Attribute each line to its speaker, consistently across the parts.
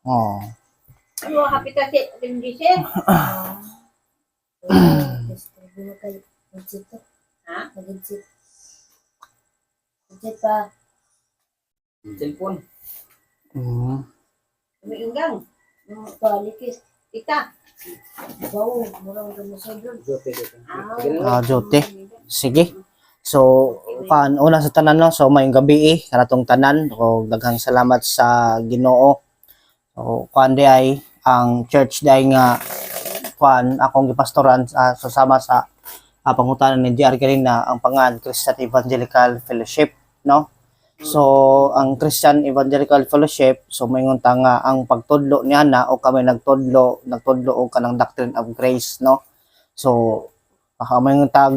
Speaker 1: Oh.
Speaker 2: Ano, kapita si Rinjise? Ha? Nag-exit pa.
Speaker 3: Cellphone.
Speaker 2: Umiinggang. Palikis. Ita. Bawo, murang gamusay doon.
Speaker 1: Jote. Sige. So, una sa tanan no, so mayong gabi kanatong tanan o daghang salamat sa Ginoo. So, di ay ang church day nga akong gipastoran susama sa pangutanan ni DR Garina ang pangan Christian Evangelical Fellowship, no? So, ang Christian Evangelical Fellowship, so mayingon ta nga ang pagtudlo niya na o kami nagtudlo og kanang Doctrine of Grace, no? So, mayingon ta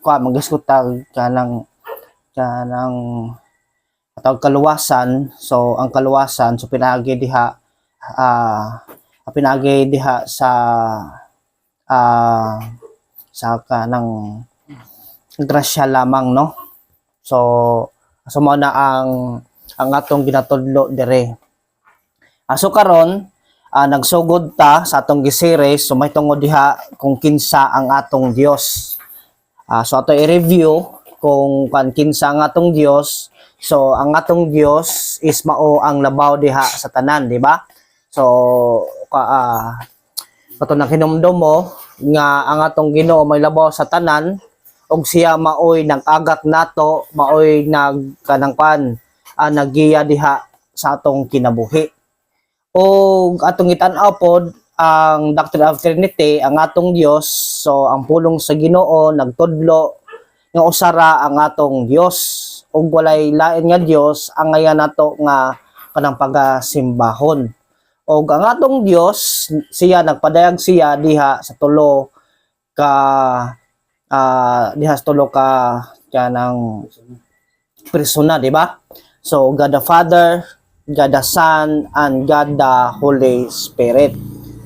Speaker 1: mag-discuss kanang atawag kaluwasan. So, ang kaluwasan, so pinagi diha sa kanang grasya lamang, no? So mo na ang atong ginatudlo dire. So karon nagsugod ta sa atong gi-series, so may tungod diha kung kinsa ang atong Dios. So ato i-review kung kinsa ang atong Dios. So ang atong Dios is mao ang labaw diha sa tanan, di ba? So katong hinumdum mo nga ang atong Ginoo may labaw sa tanan, og siya maoy nag-agak nato, maoy naggiya diha sa atong kinabuhi. Og atong itan-aw pod ang Doctrine of Trinity, ang atong Dios. So ang pulong sa Ginoo nagtudlo nga usara ang atong Dios, ug walay lain nga Dios ang ngayon nato nga kanang pagasimbahon. Og ang atong Dios, siya nagpadayag siya diha sa tulo ka kanang persona, di ba? So God the Father, God the Son, and God the Holy Spirit,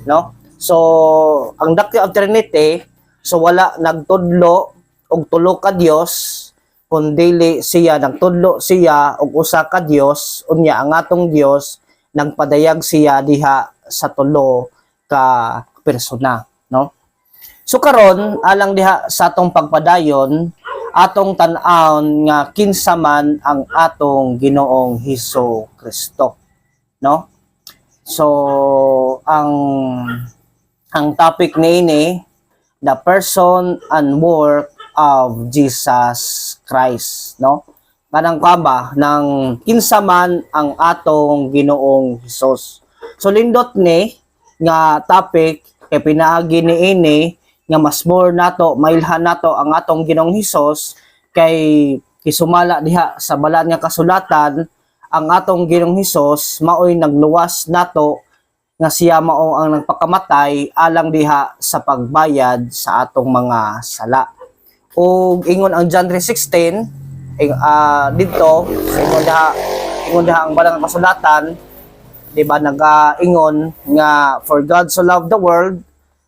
Speaker 1: no? So ang Doctrine of Trinity, so wala nagtudlo og tulo ka Dios, kundi siya nagtudlo siya og usa ka Dios. Unya ang atong Dios nagpadayag siya diha sa tulo ka persona, no? So karon alang diha sa atong pagpadayon, atong tan-awon nga kinsa man ang atong Ginoong Hesus Kristo, no? So ang topic niini, the person and work of Jesus Christ, no? Kanang ba ng kinsa man ang atong Ginoong Hesus. So lindot ni nga topic kay pinaagi niini nga mas more nato mailhan nato ang atong Ginoong Hesus kay kisumala diha sa balaan nga kasulatan. Ang atong Ginoong Hesus maoy nagluwas nato nga siya mao ang nagpakamatay alang diha sa pagbayad sa atong mga sala. Ug ingon ang John 3:16 dito ingon diha ang balang kasulatan, di ba, nag-ingon nga for God so loved the world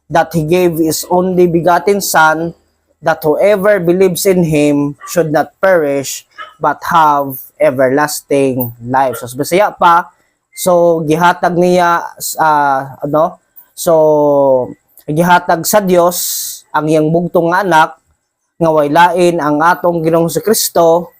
Speaker 1: that He gave His only begotten Son, that whoever believes in Him should not perish but have everlasting life. So Bisaya pa, so gihatag niya gihatag sa Dios ang iyang bugtong nga anak nga way lain ang atong Ginoong Kristo.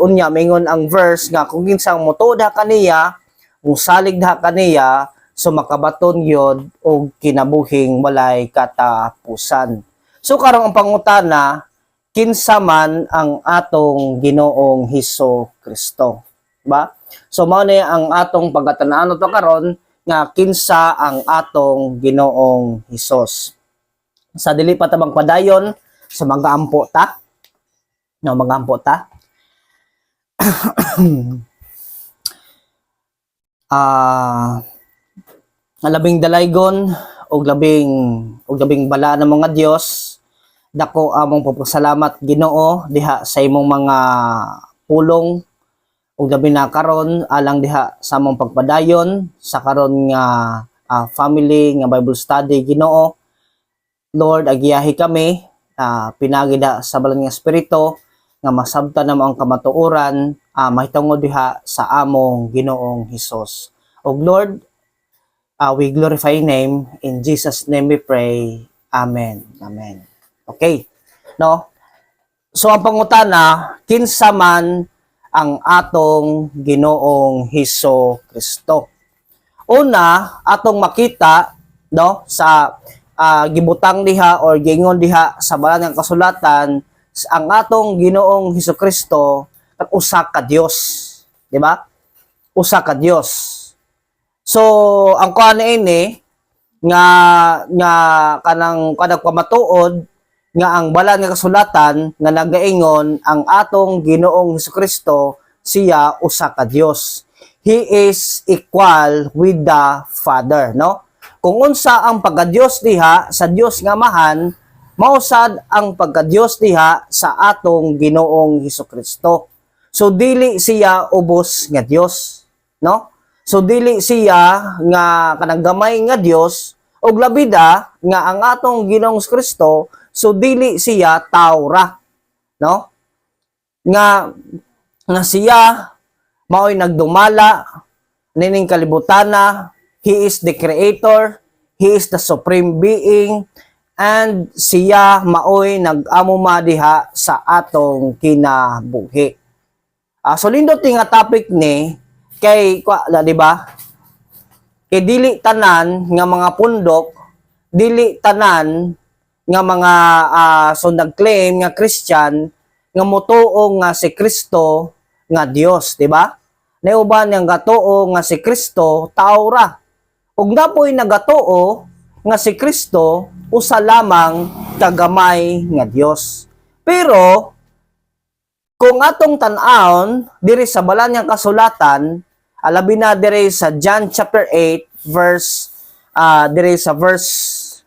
Speaker 1: Unya mingon ang verse nga kung kinsang motuda kaniya, musalig da kaniya, so makabaton yod og kinabuhing walay katapusan. So karong ang pangutana, kinsa man ang atong Ginoong Hesus Kristo, ba? So mao ni ang atong pagatan-anon to karon nga kinsa ang atong Ginoong Hesus. Sa dili pa ta magpadayon, sa mag-aampo ta. No, mag-aampo ta. Labing dalaygon og labing bala ng mga Dios, dako among pagpasalamat Ginoo diha sa imong mga pulong ug labi na karon alang diha sa among pagpadayon sa karon nga family nga Bible study. Ginoo, Lord, agiyahi kami pinagi sa balang nga espiritu nga masabtan namo ang kamatuoran mahitungod diha sa among Ginoong Hesus. O Lord, we glorify your name. In Jesus' name we pray. Amen. Amen. Okay. No? So ang pangutana, kinsa man ang atong Ginoong Hesus Kristo. Una, atong makita no sa gibutang diha or gingon diha sa balang nga kasulatan, ang atong Ginoong Hesus Kristo kag usa ka Dios, di ba? Usa ka Dios. So ang kuan ini nga kanang pamatuod nga ang balang nga kasulatan nga nagaingon ang atong Ginoong Hesukristo siya usa ka Dios. He is equal with the Father, no? Kung unsa ang pagka-Dios diha sa Dios nga Amahan, mausad ang pagka-Dios diha sa atong Ginoong Hesukristo. So dili siya ubos nga Dios, no? So dili siya nga kanang gamay nga Dios ug labida nga ang atong Ginoong Kristo. So dili siya tawra, no? Nga siya maoy nagdumala nining kalibutana. He is the creator, he is the supreme being, and siya maoy nag-amuma diha sa atong kinabuhi. So lindot nga topic ni kay di ba? Kay dili tanan nga mga pundok, dili tanan nga mga so nag-claim nga Christian nga motuo nga si Kristo nga Dios, di ba? Nauban yang gatuo nga si Kristo taura. Ug napoy nagatuo nga si Kristo usa lamang kagamay nga Dios. Pero kung atong tan-awon diri sa balang nga kasulatan, alabi na diri sa John chapter 8 verse diri sa verse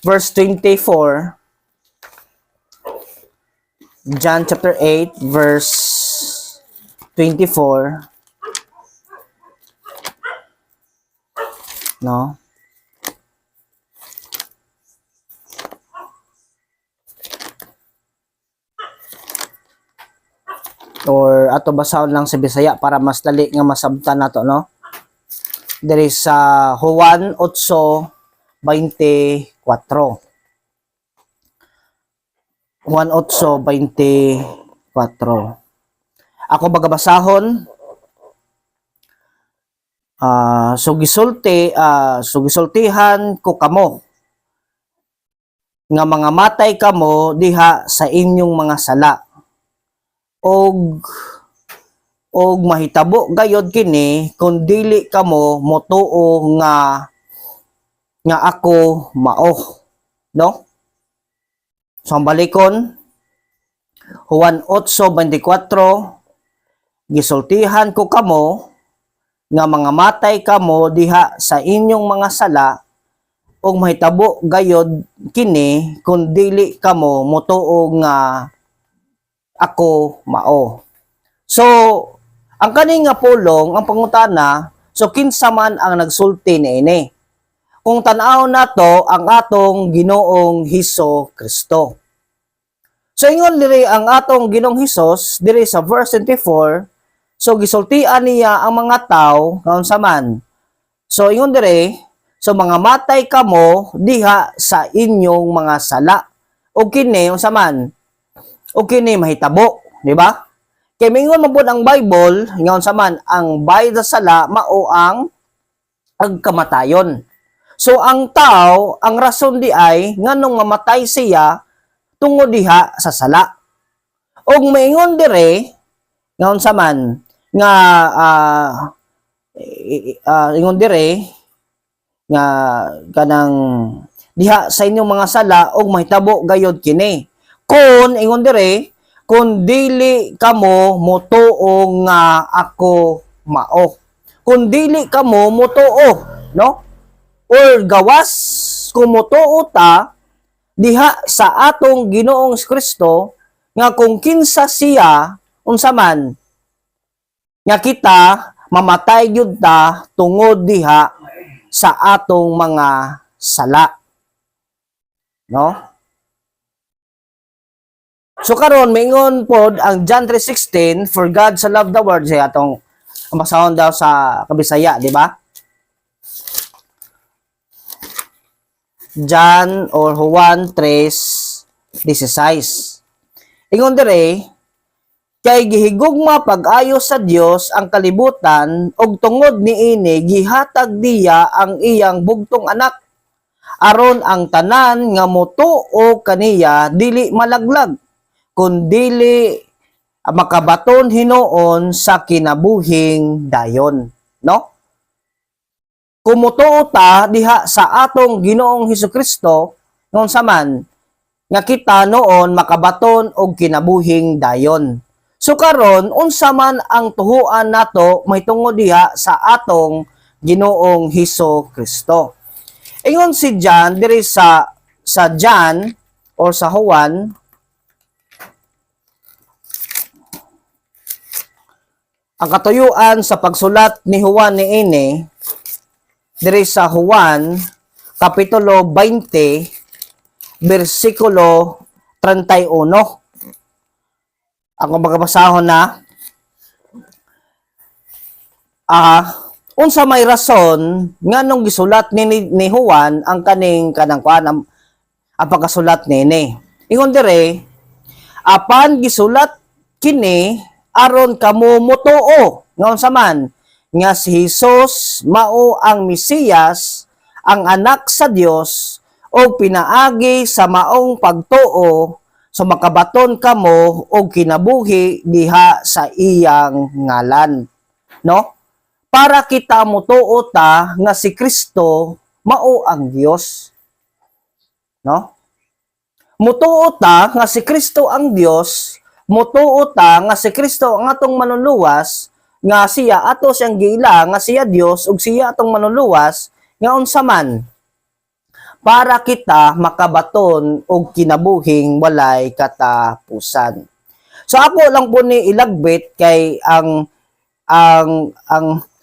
Speaker 1: 24. John chapter 8 verse 24, no? Or ato basahon lang sa Bisaya para mas dali nga masabtan nato, no? Diri sa Juan 8:24. Juan 8:24. Ako bagabasahon. Gisultihan ko kamo nga mga matay kamo diha sa inyong mga sala. Og mahitabo gayod kini kung dili kamo motuo nga ako mao, no? So ang balikon, Juan 8:24, gisultihan ko kamo nga mga matay kamo diha sa inyong mga sala ug mahitabo gayod kini kung dili kamo motuo nga ako mao. So ang kani nga pulong ang pangutana, so kinsa man ang nagsulti niini? Kung tan-aw nato ang atong Ginoong Hesus Kristo. So ingon diri ang atong Ginoong Hesus diri sa verse 24, so gisultian niya ang mga tawo kaunsa man. So ingon diri, so mga matay kamo diha sa inyong mga sala. O kini unsa man? O kini mahitabo, di ba? Kay mingon mabud ang Bible nga unsa man ang bayad sa sala mao ang kamatayon. So ang tao, ang rason di ay nganong mamatay siya tungod diha sa sala. Og maingon dire nga unsa man nga ingon dire nga kanang diha sa inyong mga sala og mahitabo gayod kini. Kun ingon dire kun dili kamo motuo nga ako mao. Kun dili kamo motuo, no? Or gawas kumutuo ta diha sa atong Ginoong Kristo nga kung kinsa siya unsa man nga kita mamatay gyud ta tungod diha sa atong mga sala, no? So karon mingon pod ang John 3:16, for God so loved the world, say atong Ang basahon daw sa Kabisaya, di ba? John or Juan 3:16. Ingon dire, kay gihigugma pag-ayo sa Dios ang kalibutan ug tungod niini gihatag diya ang iyang bugtong anak aron ang tanan nga motuo kaniya dili malaglag kundili makabaton hinuon sa kinabuhing dayon, no? Kumutuo ta diha sa atong Ginoong Hesukristo ngon saman nga kita noon makabaton og kinabuhing dayon. So karon unsa man ang tuhuan nato mahitungod diha sa atong Ginoong Hesukristo. Ingon si John diri sa John or sa Juan ang katuyuan sa pagsulat ni Juan niini diri sa Juan kapitulo 20 bersikulo 31. Ako magabasahon na unsa may rason nganong gisulat ni Juan ang kanang kuan ang pagkasulat nini. Ingon dire apan gisulat kini aron kamo motuo nga unsa man nga si Jesus mao ang Mesiyas, ang anak sa Dios o pinaagi sa maong pagtuo so makabaton kamo og kinabuhi diha sa iyang ngalan, no? Para kita motuo ta nga si Kristo mao ang Dios, no? Motuo ta nga si Kristo ang Dios, motuo ta nga si Kristo ang atong manunluwas, nga siya ato siyang giila nga siya Dios ug siya atong manunluwas nga unsa man para kita makabaton og kinabuhing walay katapusan. So ako lang po ni ilagbit kay ang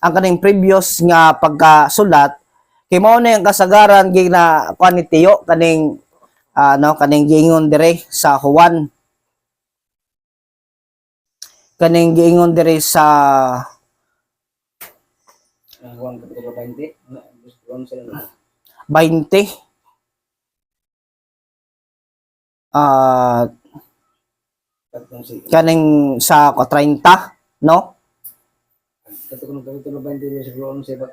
Speaker 1: kaning previous nga pagkasulat kay mao na yung kasagaran gina kuan ni Tiyo kaning kaning giingon dire sa Juan. Kaning giingon dire sa
Speaker 3: Juan kapitulo 20, Juan
Speaker 1: 20 kaning sa 30, no?
Speaker 3: Kapitulo 20 sa Juan 7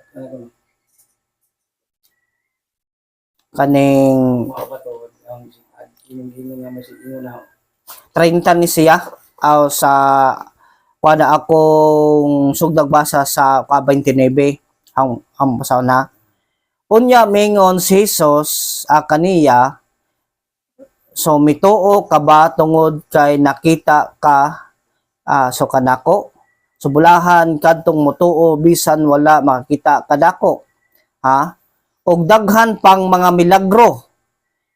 Speaker 1: Kaning
Speaker 3: mga bato ang ingon nga mas ingon na
Speaker 1: 30 ni siya aw sa kuana akong sugdag basa sa 29 ang basa na unya mingon si Jesus kaniya so mituo ka ba tungod kay nakita ka so kanako so bulahan kadtong mutuo bisan wala makita kadako og daghan pang mga milagro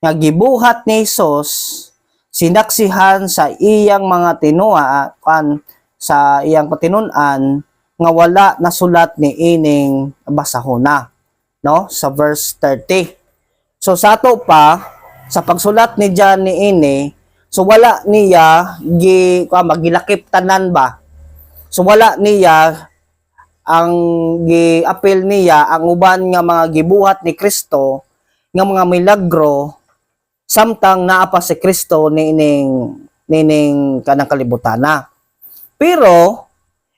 Speaker 1: nga gibuhat ni Jesus sinaksihan sa iyang mga tinuan sa iyang patinunan nga wala nasulat ni ining basahona, no? Sa verse 30. So sa ato pa sa pagsulat ni John ni ini so wala niya magilakip tanan ba, so wala niya ang gi-appeal niya ang uban nga mga gibuhat ni Kristo nga mga milagro samtang naa pa si Kristo nining kanang kalibutana. Pero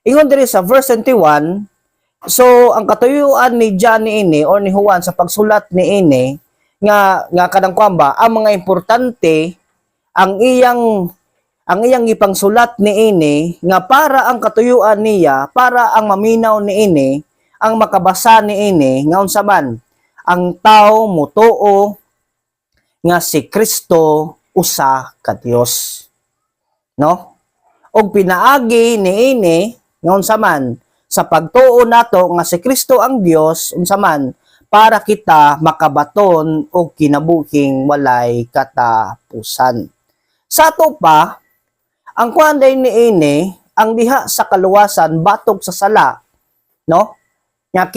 Speaker 1: ingon diri sa verse 21, so ang katuyuan ni John niini or ni Juan sa pagsulat niini nga kanang kuamba ang mga importante ang iyang ipangsulat niini nga para ang katuyuan niya, para ang maminaw niini, ang makabasa niini nga unsa man ang tao motuo nga si Kristo usa ka Dios, no? Og pinaagi niini nga unsa man sa pagtuo nato nga si Kristo ang Dios unsa man para kita makabaton og kinabuhing walay katapusan. Sa ato pa ang kuan day niini ang diha sa kaluwasan batok sa sala, no? Nga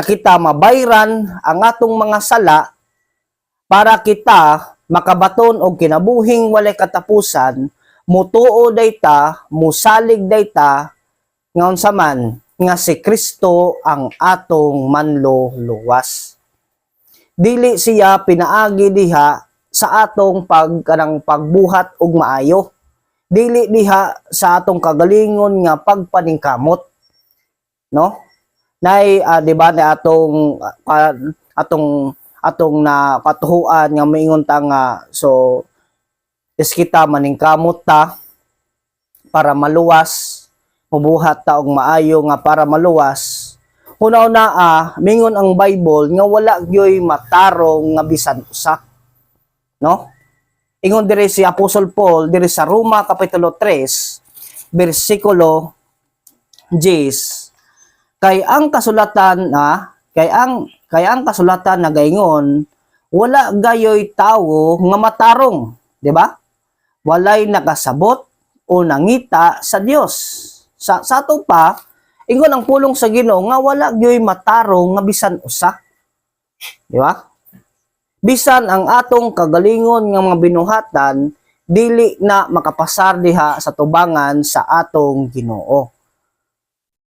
Speaker 1: kita mabayran ang atong mga sala para kita makabaton og kinabuhing walay katapusan mutuo dayta, musalig dayta, nga unsa man nga si Kristo ang atong manluluwas. Dili siya pinaagi diha sa atong pagbuhat og maayo. Dili diha sa atong kagalingon nga pagpaningkamot, no? Nay di ba na atong na katuhuan nga moingon ta nga so is kita maningkamot ta para maluwas, mubuhat ta og maayo nga para maluwas. Una-una mingon ang Bible nga wala gyoy matarong nga bisan usa, no? Ingon diri si Apostol Paul diri sa Roma kapitulo 3 bersikulo 10, kay ang kasulatan kay ang kasulatan nagaingon wala gayoy tawo nga matarong, di ba? Walay nakasabot o nangita sa Dios. Sa ato pa ingon ang pulong sa Ginoo nga wala gyoy matarong nga bisan usa, di ba? Bisan ang atong kagalingon nga mga binuhatan dili na makapasar diha sa tubangan sa atong Ginoo.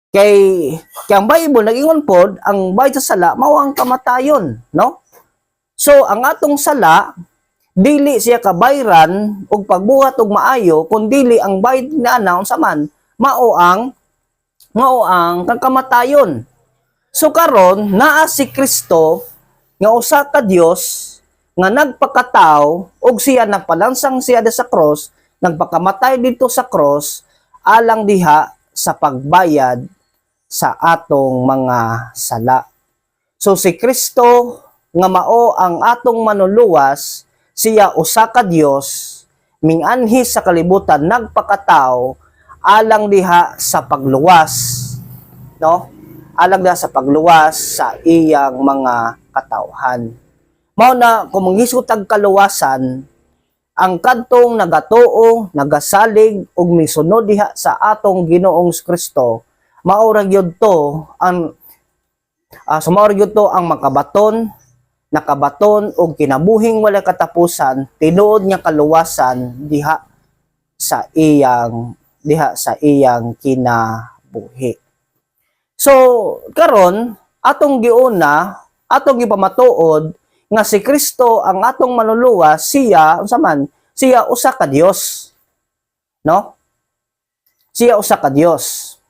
Speaker 1: Kay ang Bible nag-ingon pod ang bayad sa sala mao ang kamatayon, no? So ang atong sala dili siya kabayran og pagbuhat og maayo kundi ang bayad na naon sa man mao ang kamatayon. So karon naa si Kristo nga usa ka Dios nga nagpakatao og siya nagpalansang siya sa cross, nagpakamatay dito sa cross alang diha sa pagbayad sa atong mga sala. So si Kristo nga mao ang atong manuluwas, siya usa ka Dios minganhi sa kalibutan nagpakatao alang diha sa pagluwas, no? Alang diha sa pagluwas sa iyang mga katawhan. Mao na kung manghisgot tag kaluwasan ang kadtong nagatuo, nagasalig ug misunod diha sa atong Ginoong Kristo, mao ra gyud to ang nakabaton og kinabuhing wala katapusan tinuod nga kaluwasan diha sa iyang kinabuhi. So karon atong gipamatuod nga si Kristo ang atong manluluwas, siya unsa man, siya usa ka Dios, no? Siya usa ka Dios.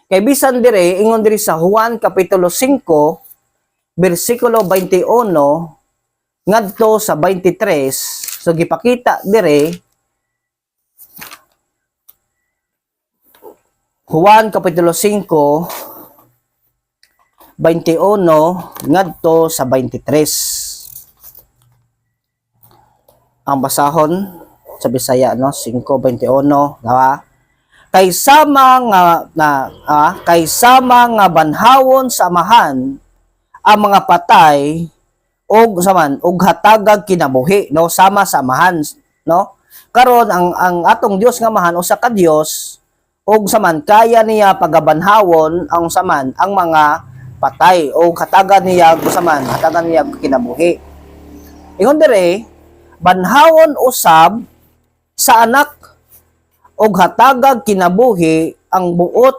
Speaker 1: Kay bisan dire ingon diri sa Juan kapitulo 5 bersikulo 21 ngadto sa 23, so gipakita dire Juan kapitulo 5 21 ngadto sa 23. Ang basahon sa Bisaya no 5:21, diba? Kay sama nga banhawon sa amahan ang mga patay og hatagag kinabuhi, no? Sama sa amahan, no? Karon ang atong Dios nga amahan usa ka Dios og saman kaya niya pagabanhawon ang saman ang mga patay o hatagan niya kinabuhi. Ingon dire banhawon usab sa anak og hatagag kinabuhi ang buot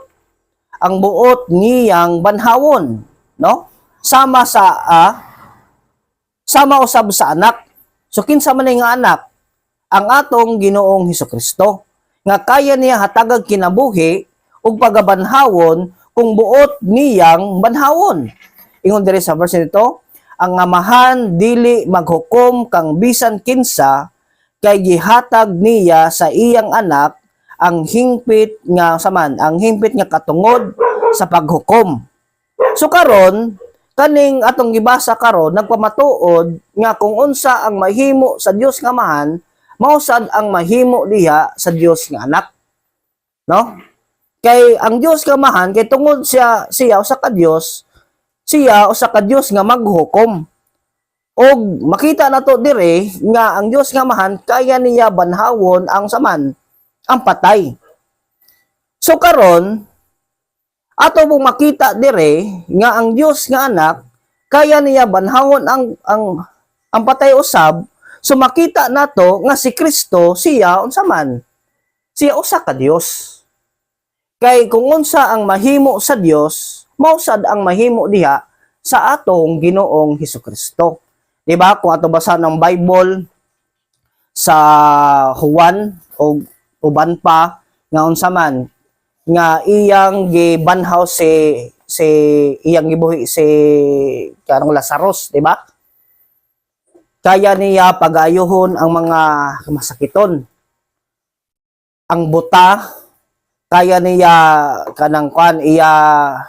Speaker 1: niyang banhawon, no? Sama usab sa anak. So kinsa man nga anak? Ang atong Ginoong Hesukristo nga kaya niya hatagag kinabuhi ug pagabanhawon kung buot niyang banhawon. Ingon dire sa verse nito, ang amahan dili maghukom kang bisan kinsa kay gihatag niya sa iyang anak ang hingpit nga katungod sa paghukom. So karon kaning atong gibasa karon nagpamatuod nga kung unsa ang mahimo sa Dios nga amahan, mao sad ang mahimo diha sa Dios nga anak, no? Kay ang Dios nga amahan kay tungod siya usa ka Dios nga maghukom. Og makita nato dire nga ang Dios nga amahan kaya niya banhawon ang patay. So karon ato mong makita dire nga ang Dios nga anak kaya niya banhawon ang patay usab. So makita nato nga si Kristo siya unsa man? Siya usa ka Dios. Kay kung unsa ang mahimo sa Dios, mausad ang mahimo diha sa atong Ginoong Hesukristo. Di ba? Kung ato basa ng Bible sa Juan o uban pa nga unsa man nga iyang gibanhaw si iyang gibuhi si kanang Lazarus, di ba? Kaya niya pagayohon ang mga masakiton. Ang buta kaya niya kanang kwan iya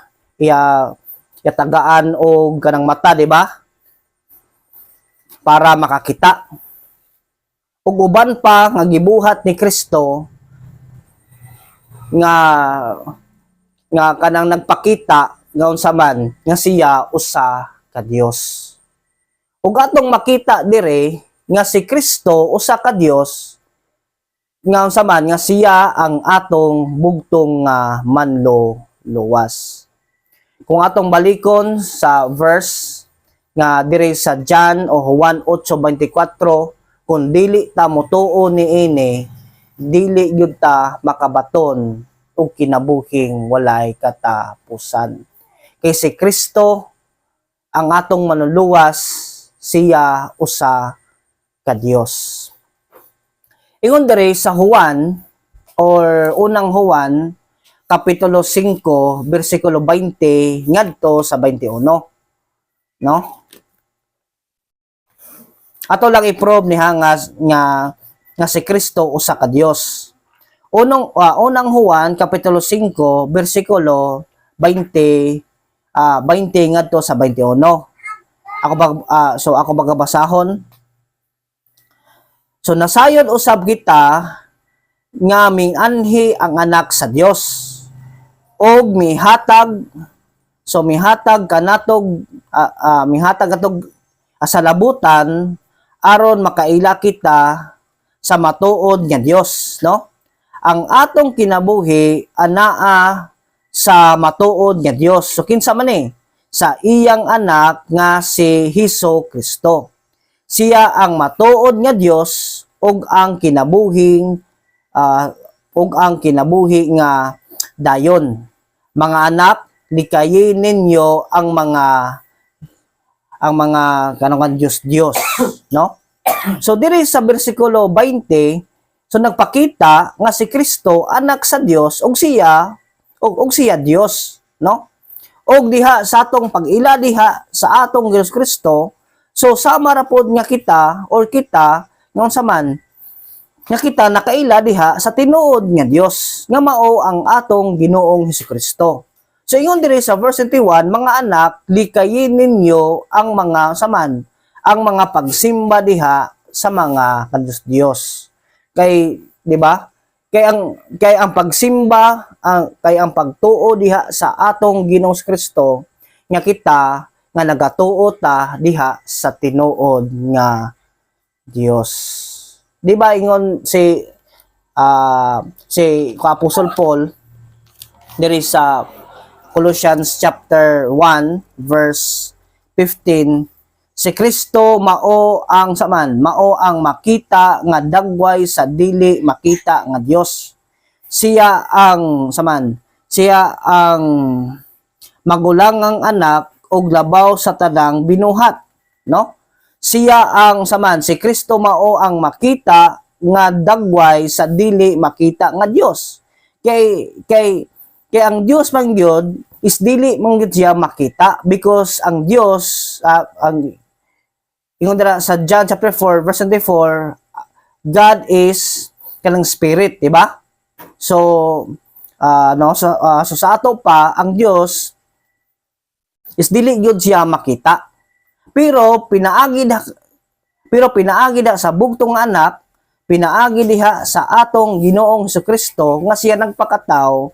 Speaker 1: tagaan og kanang mata, di ba? Para makakita. Ug uban pa nga gibuhat ni Kristo nga kanang nagpakita nga unsa man nga siya usa ka Dios. Ug atong makita dire nga si Kristo usa ka Dios nga unsa man nga siya ang atong bugtong manluluwas. Kung atong balikon sa verse nga dire sa John o Juan 8:24, kung dili ta motuo niini, dili gyud ta makabaton og kinabuhing walay katapusan. Kay si Kristo ang atong manluluwas, siya usa ka Dios. Ingon dire sa Juan or unang Juan kapitulo 5 bersikulo 20 ngadto sa 21, no? Ato lang i-prove niha nga si Kristo usa ka Dios. Unang Juan kapitulo 5 bersikulo 20 ngadto sa 21. Ako bagabasahon. So nasayon usab kita nga minganhi ang anak sa Dios og mihatag kanatog asalabutan aron makaila kita sa matuod nga Dios, no? Ang atong kinabuhi anaa sa matuod nga Dios. So kinsa man sa iyang anak nga si Hesukristo. Siya ang matuod nga Dios ug ang kinabuhi nga dayon. Mga anak, likayin ninyo ang mga kanang Diyos, no? So diri sa bersikulo 20, so nagpakita nga si Kristo anak sa Dios ug siya Dios, no? Og diha sa atong pag-ila diha sa atong Hesus Kristo, so sama ra pod nga kita ngong saman nga kita nakaila diha sa tinuod nga Dios nga mao ang atong Ginoong Hesukristo. So ingon diri sa verse 21, mga anak, likayin ninyo ang mga pagsimba diha sa mga Diyos. Kay di ba? Kay ang pagsimba, kay ang pagtuo diha sa atong Ginoong Kristo nga kita nga nagatuo ta diha sa tinuod nga Dios. Di ba ingon si Apostol Paul diri sa Colossians chapter 1 verse 15, si Kristo mao ang makita nga dagway sa dili makita nga Dios. Siya ang magulangang anak og labaw sa tanang binuhat, no? Siya si Kristo mao ang makita nga dagway sa dili makita nga Dios. Kay ang Dios man gyud is dili man gyud siya makita, because ang Dios ingon dira sa John chapter 4 verse 24, God is kanang spirit, di ba? So sa ato pa ang Dios is dili gyud siya makita. Pero pinaagi da sa bugtong anak, pinaagi diha sa atong Ginoong Hesukristo nga siya nagpakataw,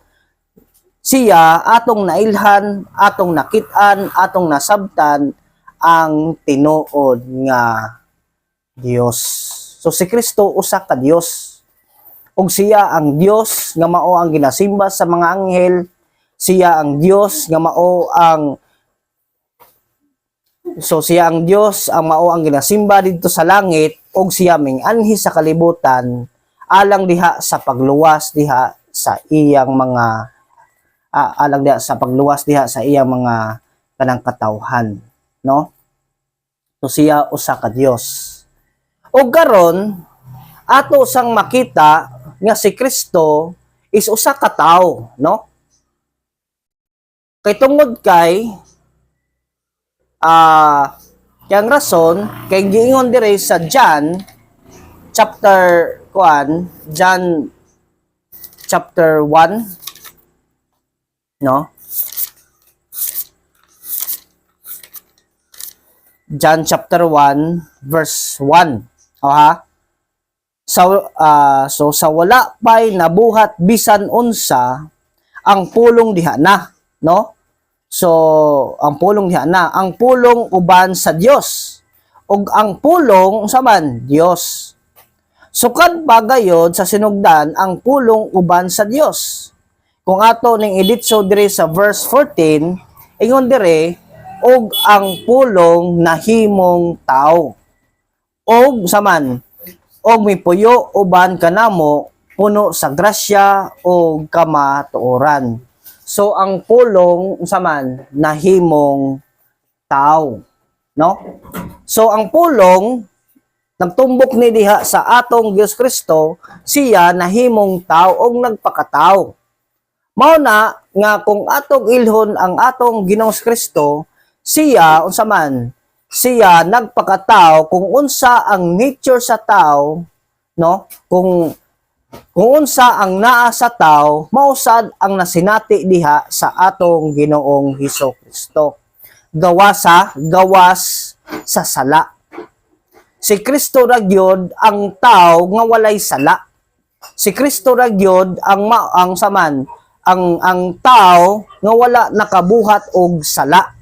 Speaker 1: siya atong nailhan, atong nakit-an, atong nasabtan ang tinuod nga Dios. So si Kristo usa ka Dios. Ug siya ang Dios nga mao ang ginasimba sa mga anghel, siya ang Dios nga mao ang Dios ang mao ang ginasimba dito sa langit, og siya ming anhi sa kalibutan alang diha sa pagluwas diha sa iyang mga alang diha sa pagluwas diha sa iyang mga kanang katawhan, no? So siya usa ka Dios. Og karon ato sang makita nga si Kristo is usa ka tawo, no? Kay tungod kay kayang rason kay giingon dire sa John chapter John chapter 1, no? John chapter 1 verse 1. So sa wala pa'y nabuhat bisan unsa ang pulong diha na, no? So ang pulong diha na, ang pulong uban sa Dios. Ug ang pulong sa man Dios. Sukad bagayod sa sinugdan ang pulong uban sa Dios. Kung ato ning ilitso dire sa verse 14, ingon dire og ang pulong nahimong tao. Og saman og mipuyo uban kanamo puno sa grasya o kamatuoran. So ang pulong saman nahimong tao, no? So ang pulong nagtumbok ni diha sa atong Dios Kristo, siya nahimong tao og nagpakatao. Mao na nga kung atong ilhon ang atong Ginoong Kristo, siya unsa man siya nagpakatao kung unsa ang nature sa tao, no? Kung unsa ang naa sa tao, mausad ang nasinati diha sa atong Ginoong Hesukristo. Gawas sa sala. Si Kristo ra gyud ang tao nga walay sala. Si Kristo ra gyud ang saman ang tao nga wala nakabuhat og sala.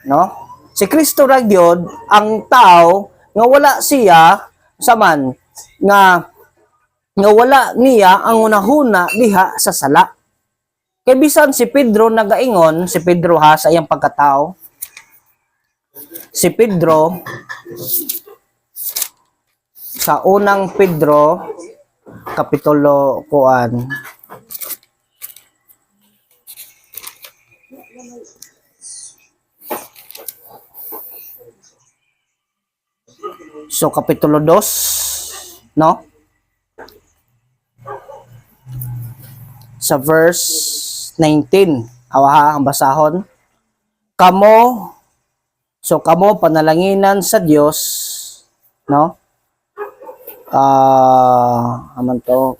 Speaker 1: No? Si Kristo ra gyud ang tao nga wala siya saman nga wala niya ang unahuna diha sa sala. Kay bisan si Pedro nagaingon, si Pedro ha sa iyang pagkatao. Si Pedro sa unang Pedro kapitulo 1 So kapitulo 2, no? Sa verse 19, ang basahon. Kamo panalanginan sa Dios, no?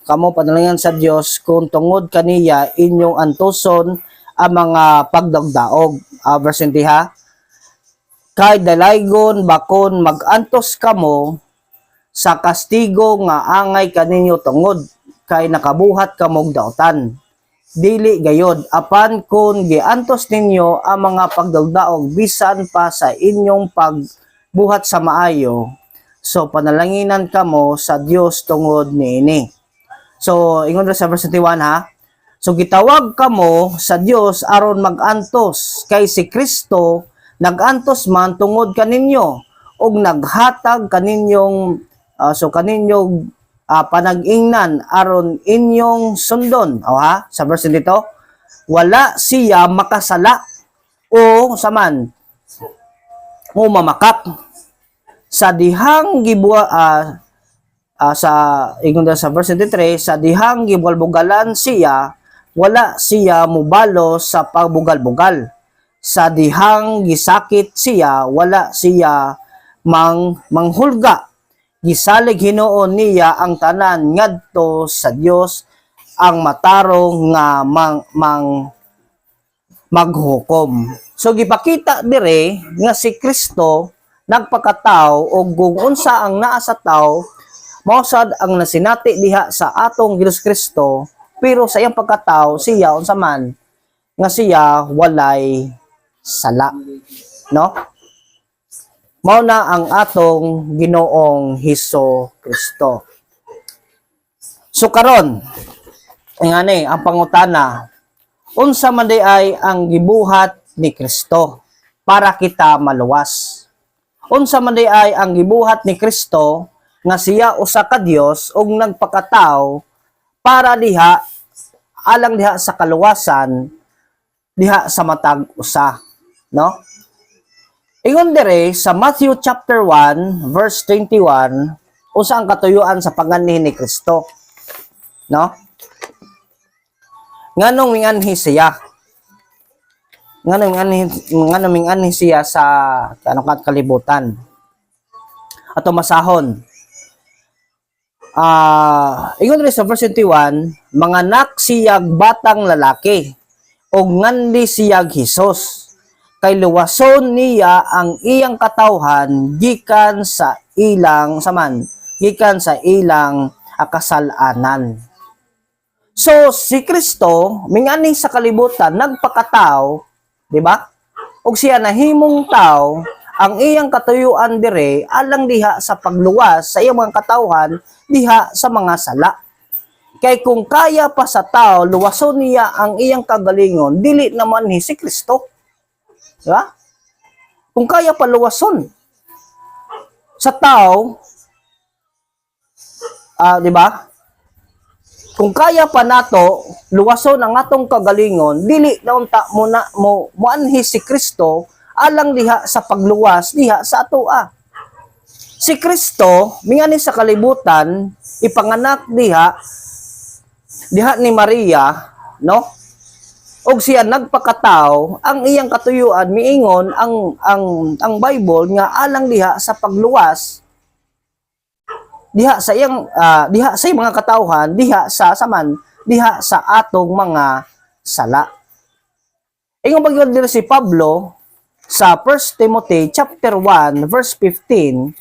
Speaker 1: Kamo panalanginan sa Dios kung tungod kaniya inyong antuson ang mga pagdagdaog. Verse 20 ha. Kay dalaygon bakon magantos kamo sa kastigo nga angay kaninyo tungod kay nakabuhat kamog daotan. Dili gayod apan kun giantos ninyo ang mga pagdagdaog bisan pa sa inyong pagbuhat sa maayo, so panalanginan kamo sa Dios tungod niini. So ingon ra sa verse 21 ha. So gitawag kamo sa Dios aron magantos kay si Kristo nagantos man tungod kaninyo og naghatag kaninyong kaninyong panag-ingnan aron inyong sundon. Sa verse dito, wala siya makasala o saman o mamakap sa dihang gibua sa verse 23, sa dihang gibugal-bugalan siya, wala siya mubalo sa pagbugal-bugal. Sa dihang gisakit siya, wala siya manghulga. Gisalig hinuon niya ang tanan ngadto sa Dios ang matarong nga maghukom. So gipakita dire nga si Kristo nagpakatao og kung unsa ang naa sa tao, mausad ang nasinati diha sa atong Ginoong Kristo, pero sa iyang pagkatao siya unsa man nga siya walay sala, no? Mao na ang atong Ginoong Hesukristo. So karon ngani ang pangutana, unsa man ay ang gibuhat ni Kristo para kita maluwas? Unsa man di ay ang gibuhat ni Kristo nga siya usa ka Dios ug nagpakatao para diha alang diha sa kaluwasan diha sa matag usa, no? Ingon dire sa Matthew chapter 1 verse 21 usa ang katuyuan sa panganhi ni Kristo, no? Nganong minganhi siya? Nganong minganhi siya sa kanang kalibutan? Ato masahon. Ingon dire sa verse 21, manganak siyag batang lalaki ug ngandi siyag Hesus. Kay luwason niya ang iyang katawhan gikan sa ilang kasalanan. So si Kristo mingani sa kalibutan nagpakatao, di ba? Ug siya nahimong tao, ang iyang katuyuan dire alang diha sa pagluwas sa iyang mga katawhan diha sa mga sala. Kay kung kaya pa sa tao luwason niya ang iyang kagalingon, dili naman ni si Kristo. Diba? Kung kaya paluwason sa tao, di ba? Kung kaya pa nato luwason ang atong kagalingon, dili daw ta mo anhi si Kristo alang diha sa pagluwas diha sa atoa. Si Kristo mingani sa kalibutan ipanganak diha ni Maria, no? Og siya nagpakatao, ang iyang katuyuan miingon ang Bible nga alang diha sa pagluwas diha sa iyang mga katawhan diha sa atong mga sala. Ingon pagyud diri si Pablo sa 1 Timothy chapter 1 verse 15.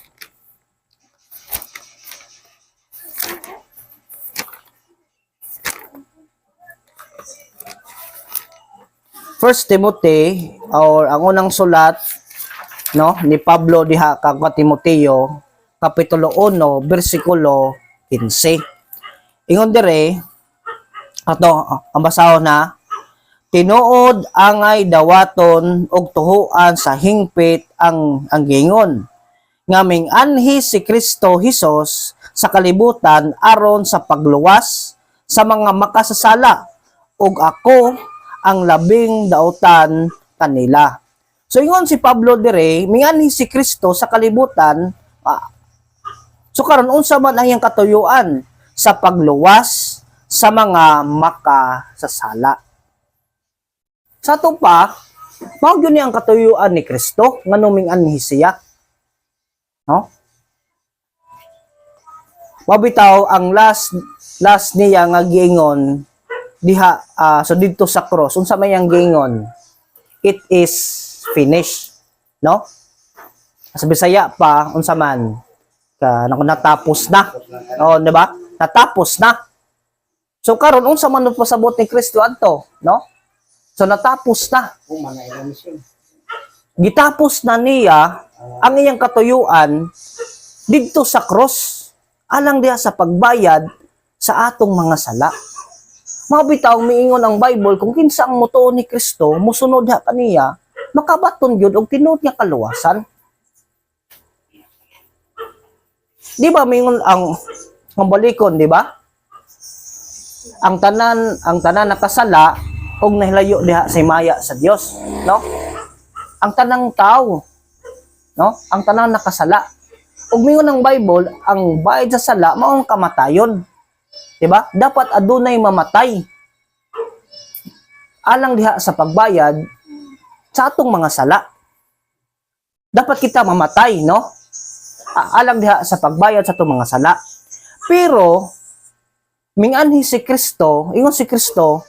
Speaker 1: First Timothy or ang unang sulat no ni Pablo diha kag Timoteo kapitulo 1 bersikulo 15. Ingon dire ato ang basahon na tinuod angay dawaton og tuhuan sa hingpit ang gingon nga ming-anhi si Kristo Hesus sa kalibutan aron sa pagluwas sa mga makasasala ug ako ang labing dautan kanila. So ingon si Pablo dire, mingani si Kristo sa kalibutan, so karon unsa man ang iyang katuyuan sa pagluwas sa mga makasasala. Sa ato pa, mao gyud ni ang katuyuan ni Kristo nganong mingani siya. No? Mabitaw ang last niya nga giingon diha so didto sa cross unsa may ang gingon, it is finished, no? Sa Bisaya pa unsa man natapos na, di ba? Natapos na. So karon unsa man pasabot ni Kristo adto, no? So natapos na, gitapos na niya ang iyang katuyuan didto sa cross alang diha sa pagbayad sa atong mga sala. Mabitaw miingon ang Bible kung kinsa ang motuon ni Kristo musunod ha kaniya makabaton gyud og tinuod nga kaluwasan. Di ba miingon ang balikon, di ba? Ang tanan nakasala og nahilayo diha sa himaya sa Dios, no? Ang tanang tao, no? Ang tanang nakasala. Ug miingon ang Bible, ang bayad sa sala mao ang kamatayon. Diba? Dapat adunay mamatay alang diha sa pagbayad sa atong mga sala. Dapat kita mamatay, no? Alang diha sa pagbayad sa atong mga sala. Pero minganhi si Kristo, ingon si Kristo,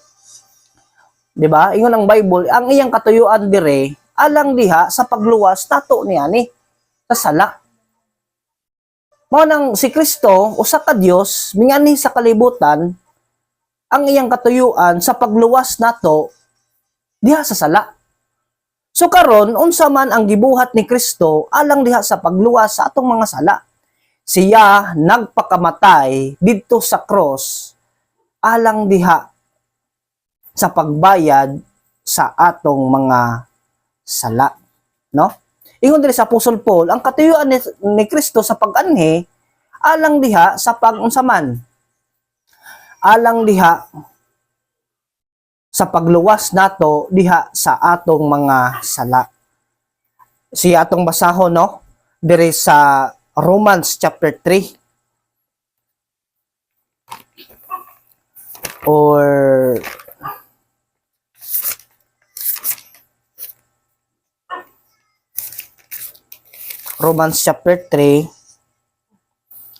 Speaker 1: diba? Ingon ang Bible, ang iyang katuyuan dire alang diha sa pagluwas nato niani sa sala. Mao nang si Kristo usa ka Dios mingani sa kalibutan ang iyang katuyuan sa pagluwas nato diha sa sala. So karon unsa man ang gibuhat ni Kristo alang diha sa pagluwas sa atong mga sala. Siya nagpakamatay didto sa cross alang diha sa pagbayad sa atong mga sala, no? Ingon diri sa Apostol Paul, ang katuyuan ni Kristo sa pag-anhi alang diha sa pag-unsaman. Alang diha sa pagluwas nato diha sa atong mga sala. Siya atong basahon, no? Diri sa Romans chapter 3. Or Romans chapter 3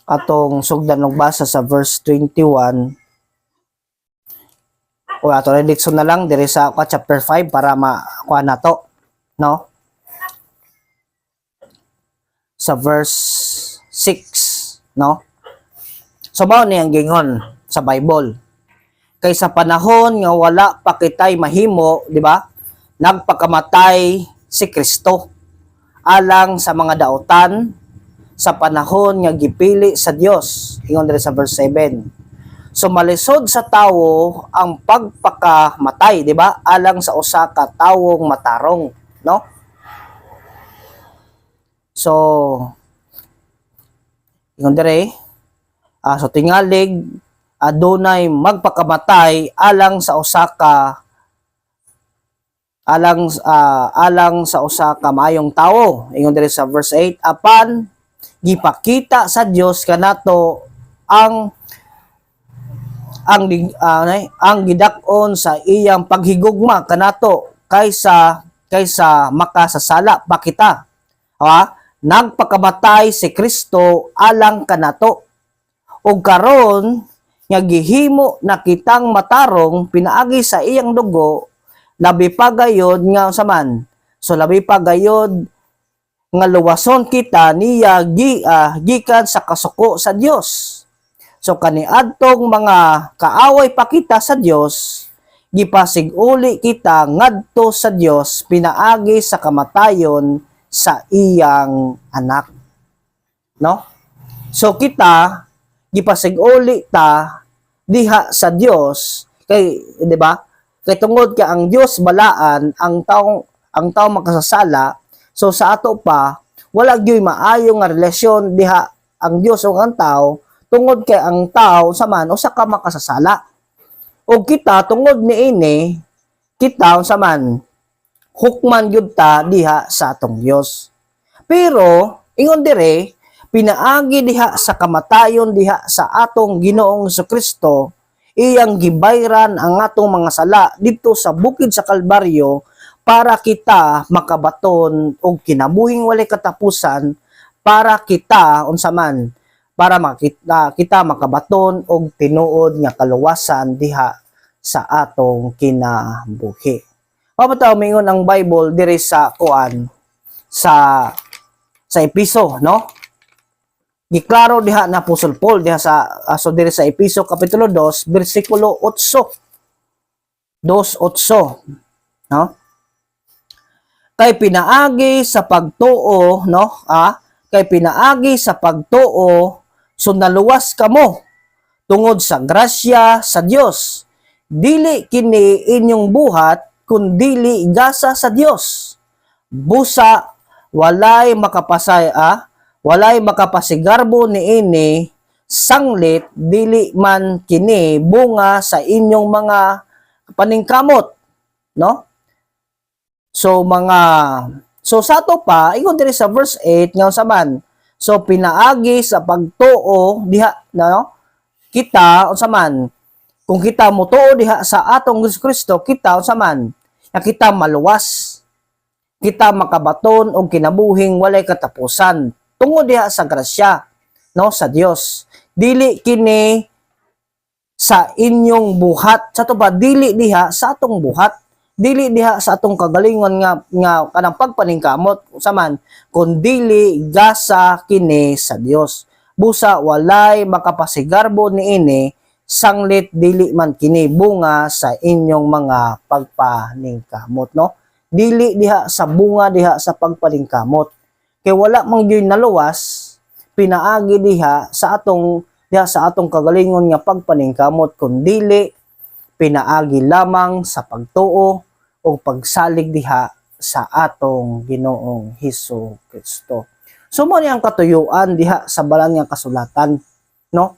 Speaker 1: atong sugdan og basa sa verse 21 o ato redikson na lang diri sa chapter 5 para makuha nato, no? Sa verse 6, no? So mao ni ang gingon sa Bible. Kay sa panahon nga wala pa kitay mahimo, di ba? Nagpakamatay si Kristo alang sa mga daotan sa panahon nga gipili sa Dios. Ingon diri sa verse 7. So malisod sa tawo ang pagpakamatay, di ba? Alang sa usa ka tawong matarong, no? So ingon diri, so tingalig adunay magpakamatay alang sa usa ka maayong tawo. Ingon diri sa verse 8, apan gipakita sa Dios kanato ang gidak-on sa iyang paghigugma kanato kaysa makasasala pa kita. Nagpakamatay si Kristo alang kanato. Ug karon nga gihimo na kitang matarong pinaagi sa iyang dugo, labi pa gayod nga saman. So labi pa gayod nga luwason kita niya gikan sa kasuko sa Dios. So kaniadtong mga kaaway pa kita sa Dios, gipasiguli kita ngadto sa Dios pinaagi sa kamatayon sa iyang anak. No? So kita gipasiguli ta diha sa Dios kay, di ba? Kay tungod ka ang Dios balaan ang tawo makasasala. So sa ato pa wala gyud maayo nga relasyon diha ang Dios ug ang tawo tungod kay ang tawo saman usa ka makasasala. Ug kita tungod niini kita saman hukman gyud ta diha sa atong Dios. Pero ingon dire pinaagi diha sa kamatayon diha sa atong Ginoong Jesucristo, iyang gibayran ang atong mga sala dito sa bukid sa Kalbaryo para kita makabaton og kinabuhing walay katapusan, para kita unsaman para kita makabaton og tinuod nga kaluwasan diha sa atong kinabuhi. Mapataw mingon ang Bible diri sa kuan sa Episo, no? Giklaro diha na Apostol Paul diha sa diri sa Episo kapitulo 2 bersikulo 8. 2:8, no? Kay pinaagi sa pagtuo, no? Kay pinaagi sa pagtuo so naluwas kamo tungod sa grasya sa Dios. Dili kini inyong buhat kundili gasa sa Dios. Busa walay makapasigarbo niini sanglit dili man kini bunga sa inyong mga paningkamot, no? So sa to pa ingon diri sa verse 8 nga saman. So pinaagi sa pagtuo diha, no? Kita unsaman kung kita motuo diha sa atong Kristo, kita unsaman nga kita maluwas. Kita makabaton og kinabuhing walay katapusan tungod diha sa grasya, no, sa Dios. Dili kini sa inyong buhat. Sa to ba dili diha sa atong buhat. Dili diha sa atong kagalingon nga kanang pagpaningkamot saman kundi gasa kini sa Dios. Busa walay makapasigarbo niini sanglit dili man kini bunga sa inyong mga pagpaningkamot, no? Dili diha sa bunga diha sa pagpaningkamot. Kay wala man gyud naluwas pinaagi diha sa atong kagalingon nga pagpaningkamot kundi pinaagi lamang sa pagtuo o pagsalig diha sa atong Ginoong Hesus Kristo. So mo ni ang katuyuan diha sa balang nga kasulatan, no?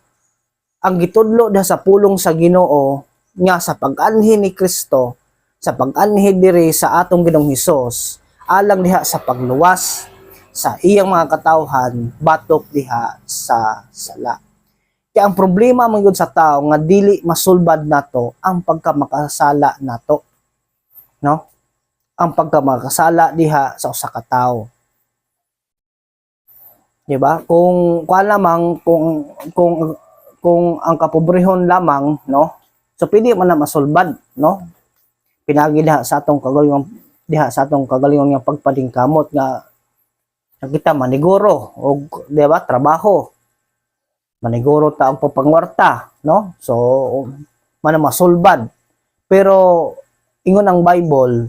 Speaker 1: Ang gitudlo diha sa pulong sa Ginoo nga sa pag-anhi ni Kristo, sa pag-anhi diri sa atong Ginoong Hesus, alang diha sa pagluwas sa iyang mga katawhan batok diha sa sala. Kaya ang problema man gyud sa tao nga dili masulbad nato ang pagkamakasala nato, no? Ang pagkamakasala diha sa usa ka tawo. Di ba? Kung lamang kung ang kapobrehon lamang, no? So pwede man na masulbad, no? Pinagi diha sa atong kagalingon nga pagpadingkamot nga kita maniguro og di ba trabaho. Maniguro ta og papangwarta, no? So man masulbad. Pero ingon ang Bible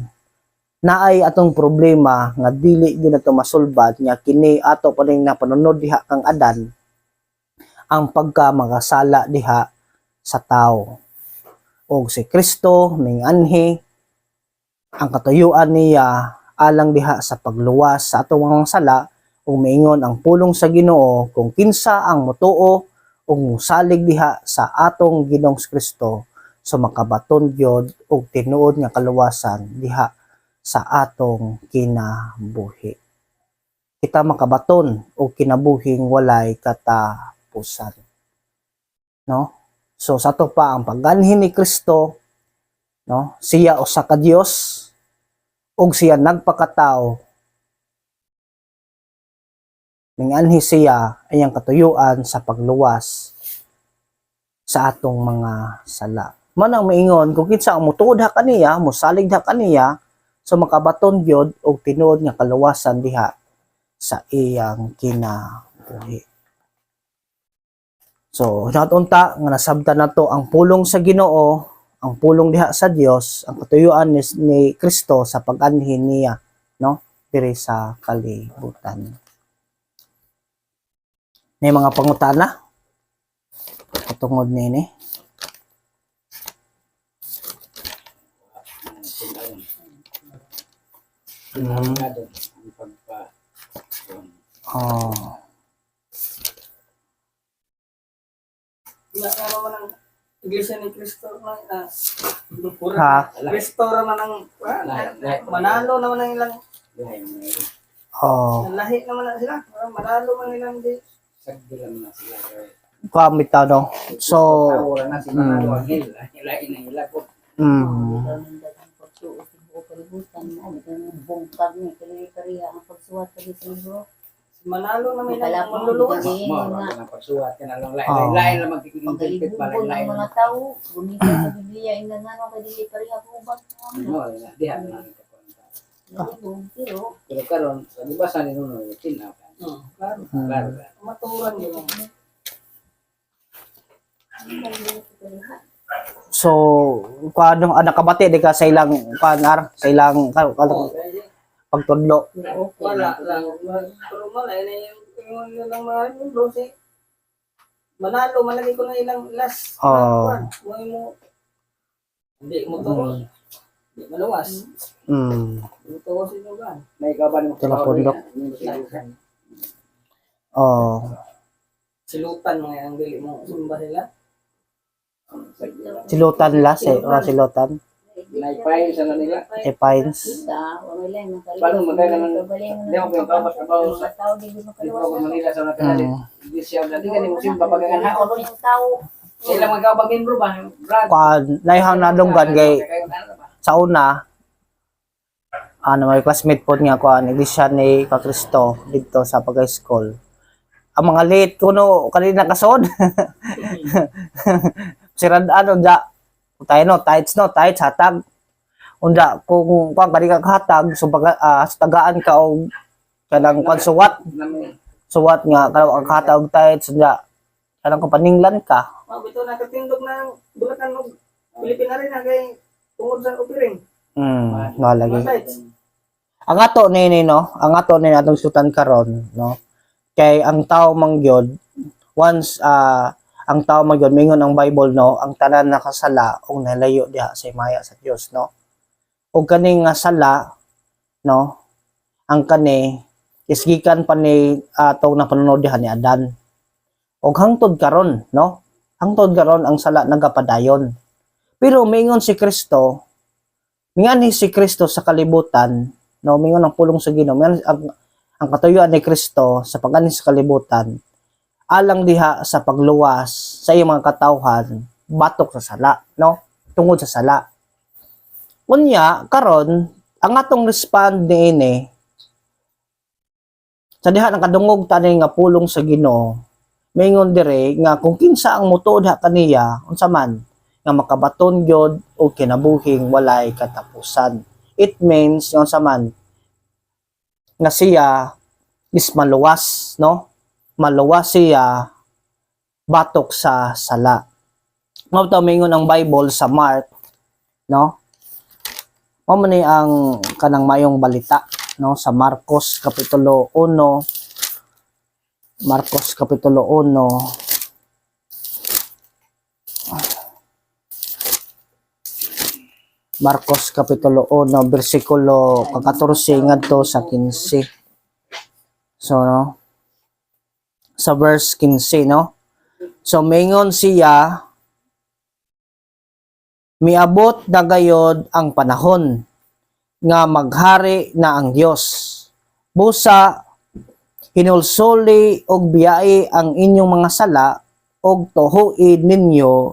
Speaker 1: naay atong problema nga dili gyud nato masulbad nga kini ato pa ning napanunod diha kang Adan ang pagkamakasala diha sa tao. Og si Kristo ning anhi ang katuyuan niya alang diha sa pagluwas sa atong mga sala ug miingon ang pulong sa Ginoo kung kinsa ang motuo ug mosalig diha sa atong Ginoong Kristo so makabaton gyud og tinuod nga kaluwasan diha sa atong kinabuhi. Kita makabaton og kinabuhing walay katapusan. No? So sa to pa ang pag-anhi ni Kristo, no? Siya usa ka Dios ug siya nagpakatao. Minganhi siya ay ang katuyuan sa pagluwas sa atong mga sala. Manang maingon kung kinsa ang mutuod ha kaniya, mosalig ha kaniya, so makabaton gyud og tinuod nga kaluwasan diha sa iyang kinabuhi. So natunta nga nasabtan nato ang pulong sa Ginoo, ang pulong diha sa Dios, ang katuyuan ni Kristo sa pag-anhi niya, no? Diri sa kalibutan. May mga pangutana patungod nini. Oh.
Speaker 3: Wala ka naman ang Iglesia ni Cristo
Speaker 1: Ha?
Speaker 3: Cristo naman ang manalo naman ang ilang
Speaker 1: Oh.
Speaker 3: lahi naman na sila. Manalo man ilang di. Sagdilan na sila.
Speaker 1: Kamit no. So,
Speaker 3: Wala na si manalo ang hila. Hilain na hila ko. Manalo na may lang manluluwas. Mga pagsuwat ka na lang lain lang magkikipit lain
Speaker 2: mga tao, gumita sa Biblia, ina nga no, kaya dili pareha po ba?
Speaker 3: Diha na
Speaker 2: Pero,
Speaker 3: pero karon sa libasa ni Nuno tinaw ka. Claro. Maturan yun.
Speaker 1: so kuano nakabati di ka sa ilang kanar sa ilang pagtudlo.
Speaker 3: Wala lang. Pero malay na yung lang mga libro si manalo malagi ko na ilang last. Mo hindi mo to. Hindi maluwas. Ito ko si Nugan. May kaban mo
Speaker 1: Sila pundok. Oh.
Speaker 3: Silutan mga ang dili mo sumba sila.
Speaker 1: Silutan la silutan.
Speaker 3: Naipay sa nila.
Speaker 1: Pines.
Speaker 3: Paano magkaya naman? Hindi ako yung kapas kabaw sa libro ko Manila sa natin. Hindi siya dati ka ni mo simba pagkakan haon. Sila magkabag membro ba? Brad.
Speaker 1: Naihaw na dunggan kay sa una may classmate po nga ko iglesia ni Kristo dito sa pag-school. Ang mga late kuno kanina kasod. Sirad ja tayo tights hatag. Unda kung kani ka hatag so tagaan ka og kanang suwat nga kalau ang hatag og tights unda kanang paninglan ka.
Speaker 3: Bito na katindog na bulatan og Pilipina rin kay tungod sa opiring.
Speaker 1: Nalagi. Ang ato ni atong sutan karon, no? Kay ang tao mangyod once ang tao mangyod mingon ang Bible, no, ang tanan nakasala og nalayo diha sa himaya sa Dios, no? Og kaning nga sala no, ang kani isgikan pa ni atong napanunod diha ni Adan. Og hangtod karon, no? Hangtod karon ang sala nagapadayon. Pero mingon si Kristo, minganhi si Kristo sa kalibutan, no, mingon ang pulong sa Ginoo, mingon ang katuyuan ni Kristo sa pag-ani sa kalibutan, alang diha sa pagluwas sa iyang mga katawhan batok sa sala, no? Tungod sa sala. Unya karon ang atong respond niini sa diha nakadungog tani nga pulong sa Ginoo, mingon dire nga kung kinsa ang mutuod ha kaniya unsa man nga makabaton gyud o kinabuhing walay katapusan. It means yung sa man nga siya is maluwas, no? Maluwas siya batok sa sala. Mao ta mingon ang Bible sa Mark, no? Mao man ni ang kanang mayong balita, no, sa Marcos kapitulo 1. Marcos kapitulo 1. Marcos kapitulo 1 bersikulo 14 ngadto sa 15. So no, sa verse 15, no? So mingon siya, miabot na gayod ang panahon nga maghari na ang Dios. Busa hinulsoli og biyai ang inyong mga sala og tuhuin ninyo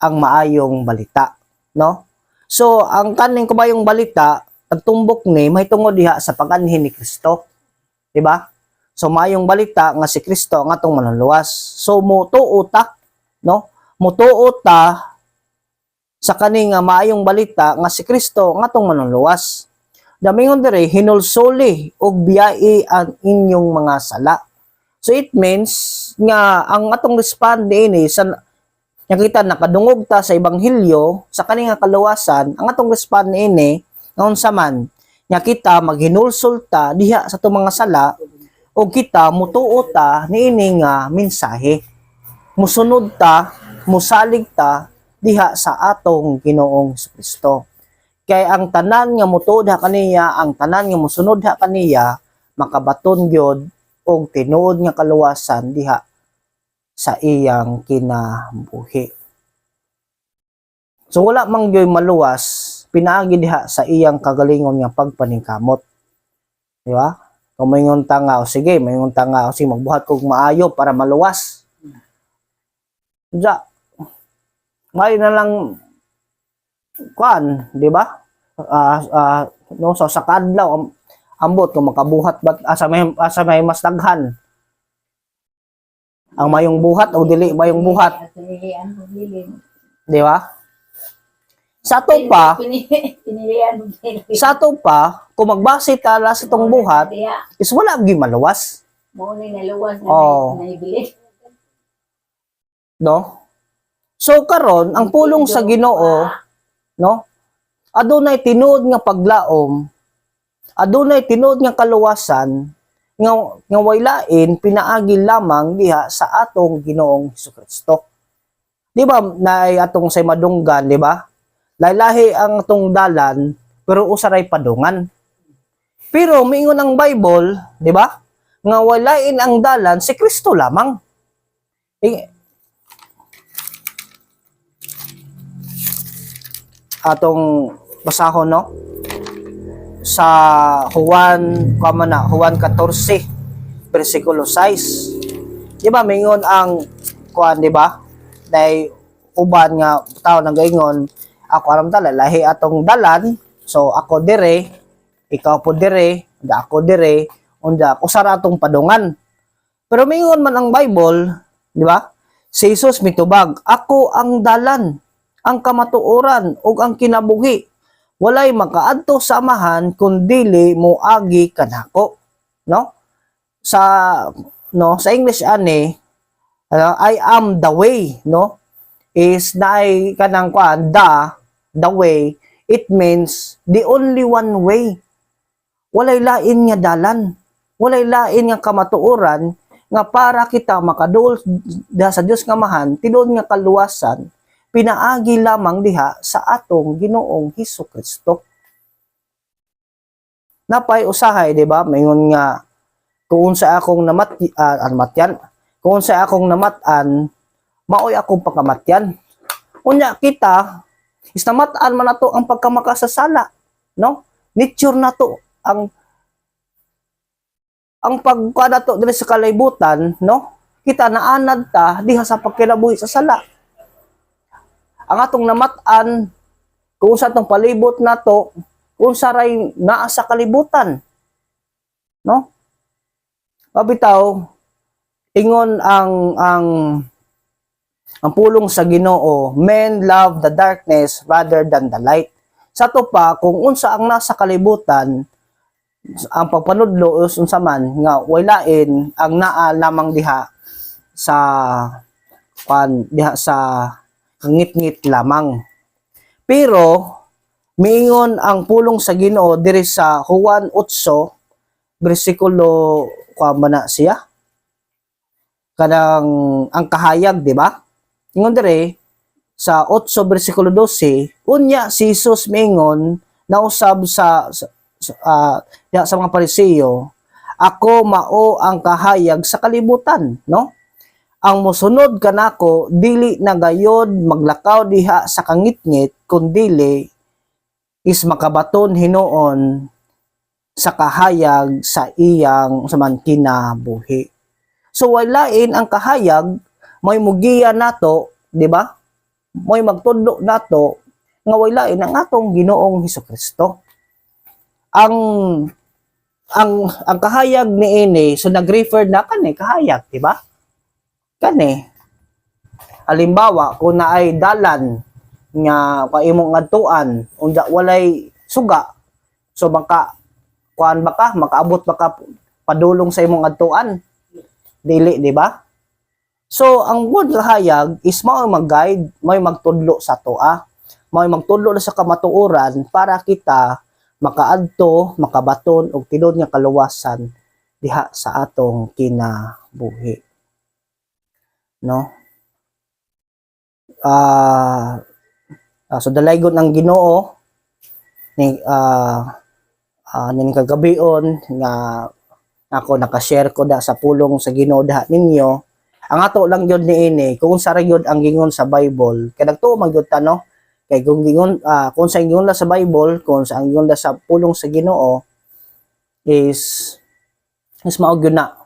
Speaker 1: ang maayong balita, no? So, ang kaning kabayong balita, nagtumbok ni mahitungod diha sa pag-anhin ni Kristo. Di ba? So, maayong balita nga si Kristo ang atong manluluwas. So, mutuo ta, no? Mutuo ta sa kaning maayong balita nga si Kristo ang atong manluluwas. Damingon dire hinulsoli og biyai ang inyong mga sala. So, it means nga ang atong respond niini sa nakita nakadungog ta sa ebanghelyo sa kaning kaluwasan, ang atong respond niini nga unsa man nya kita maghinulsol ta diha sa atong mga sala o kita mutuo ta niini nga mensahe. Musunod ta, musalig ta diha sa atong Ginoong Kristo. Kay ang tanan nga mutuod ha kaniya, ang tanan nga musunod ha kaniya makabaton gyud og tinuod nga kaluwasan diha sa iyang kinabuhi. So wala mang gyoy maluwas pinaagi diha sa iyang kagalingon nga pagpaningkamot. Di ba? Kung mayngon ta nga o sige, mayngon ta nga o sige magbuhat kog maayo para maluwas. Diya, may na lang kuan, di ba? No, so sa kadlaw ambot kung makabuhat bat asa may mas daghan. Ang mayong buhat o dili mayong buhat. Di ba? Sa ato pa, sa ato pa, kung magbase ka sa itong buhat, is wala gi maluwas. No? So karon ang pulong sa Ginoo, no? Adunay tinuod nga paglaom, adunay tinuod nga kaluwasan, nga waylain pinaagi lamang diha sa atong Ginoong Hesukristo. Di ba naay atong say madunggan, di ba? Laylahi ang atong dalan pero usaray padungan. Pero miingon ang Bible, di ba? Nga waylain ang dalan si Kristo lamang. Atong basahon, no? Sa Juan 14 bersikulo 6. Di ba mingon ang kuan, di ba? Dai uban nga tao nang gaingon, ako aram ta lahi atong dalan. So ako dire, ikaw po dire, unda ako dire, unda usara atong padungan. Pero mingon man ang Bible, di ba? Si Jesus mitubag, ako ang dalan, ang kamatuoran ug ang kinabuhi. Walay makaadto sa amahan kundili moagi kanako, no? Sa English ani, I am the way, no? Is naay kanang kuan the way, it means the only one way. Walay lain nga dalan, walay lain nga kamatuoran nga para kita makaduol sa Dios nga amahan, tinuod nga kaluwasan pinaagi lamang diha sa atong Ginoong Hesukristo. napay usahay, di ba? Maingon nga kung sa akong namatyan, kung sa akong namatan, maoy akong pagkamatyan. Unya kita is namatan man nato ang pagkamakasasala, no? Nature na to ang pagkuha to diri sa kalibutan, no? Kita naanad ta diha sa pagkinabuhi sa sala. Ang atong namatan kung sa atong palibot nato, kung sa ray naa sa kalibutan, no? Mabitaw ingon ang pulong sa Ginoo, men love the darkness rather than the light. Sa to pa kung unsa ang nasa kalibutan, ang pagpanudlo is unsa man nga walain ang naa lamang diha sa ngit-ngit lamang. Pero miingon ang pulong sa Ginoo diri sa Juan 8 bersikulo kuan na siya kanang ang kahayag, di ba? Ingon diri sa 8 bersikulo 12, unya si Jesus miingon nausab sa mga Pariseo, ako mao ang kahayag sa kalibutan, no? Ang mosunod kanako dili na gayod maglakaw diha sa kangitngit kundili is makabaton hinuon sa kahayag sa iyang saman kinabuhi. So walain ang kahayag may mugiya nato, di ba? May magtudlo nato nga walain ang atong Ginoong Hesukristo. Ang kahayag niini so nag-refer na kani kahayag, di ba? Kani halimbawa kung naay dalan nga paimong adtuan unda walay suga, so makaabot baka padulong sa imong adtuan, dili, di ba? So ang good kahayag is mao mag-guide, may magtudlo sa toa, may magtudlo sa kamatuoran para kita makaadto, makabaton og tinud nga kaluwasan diha sa atong kinabuhi, no? So dalaygon ang Ginoo ni ning kagabion nga ako nakashare ko da sa pulong sa Ginoo diha ninyo. Ang ato lang gyud niini kung sa ra gyud ang gingon sa Bible, kay nagtuo man gyud ta, no? Kay kung gingon kung sa ingon sa Bible, kung sa ingon sa pulong sa Ginoo is mao gyud na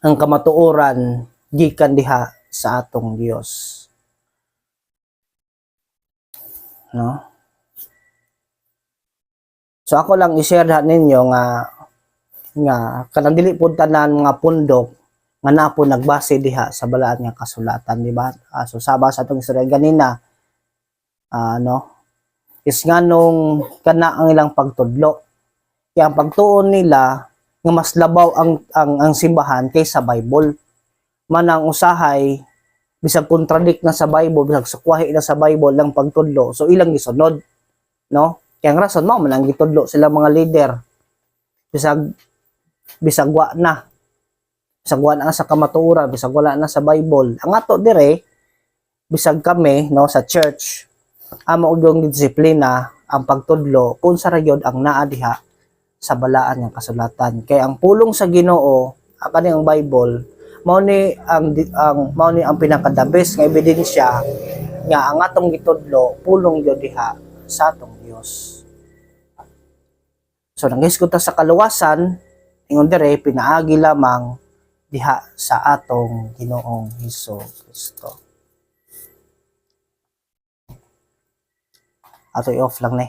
Speaker 1: ang kamatuoran gikan diha sa atong Dios, no? So ako lang i-share ninyo nga kanang dili pud tanan mga pundok nga napo nagbase diha sa balaan nga kasulatan, di ba? So saba sa atong istorya ganina, no? Is nganong kana ang ilang pagtudlo. Kaya ang pagtuon nila nga mas labaw ang simbahan kaysa Bible. Manang usahay bisag kontradict na sa Bible, bisag sukwahi na sa Bible lang pagtudlo, so ilang gisunod, no? Kaya ang rason mao man ang gitudlo sila mga leader. Bisag wa na sa kamatuoran, bisag wala na sa Bible. Ang ato dire bisag kami, no, sa church, amo og disiplina ang pagtudlo kung sa ragyod ang naa diha sa balaan nga kasulatan. Kaya ang pulong sa Ginoo, kani ang Bible, mao ni ang pinaka-the best nga ebidensya nga ang atong gitudlo pulong gyud diha sa atong Dios. So nanghisgot ta sa kaluwasan, ingon dire pinaagi lamang diha sa atong Ginoong Hesukristo. Ato i-off lang ni.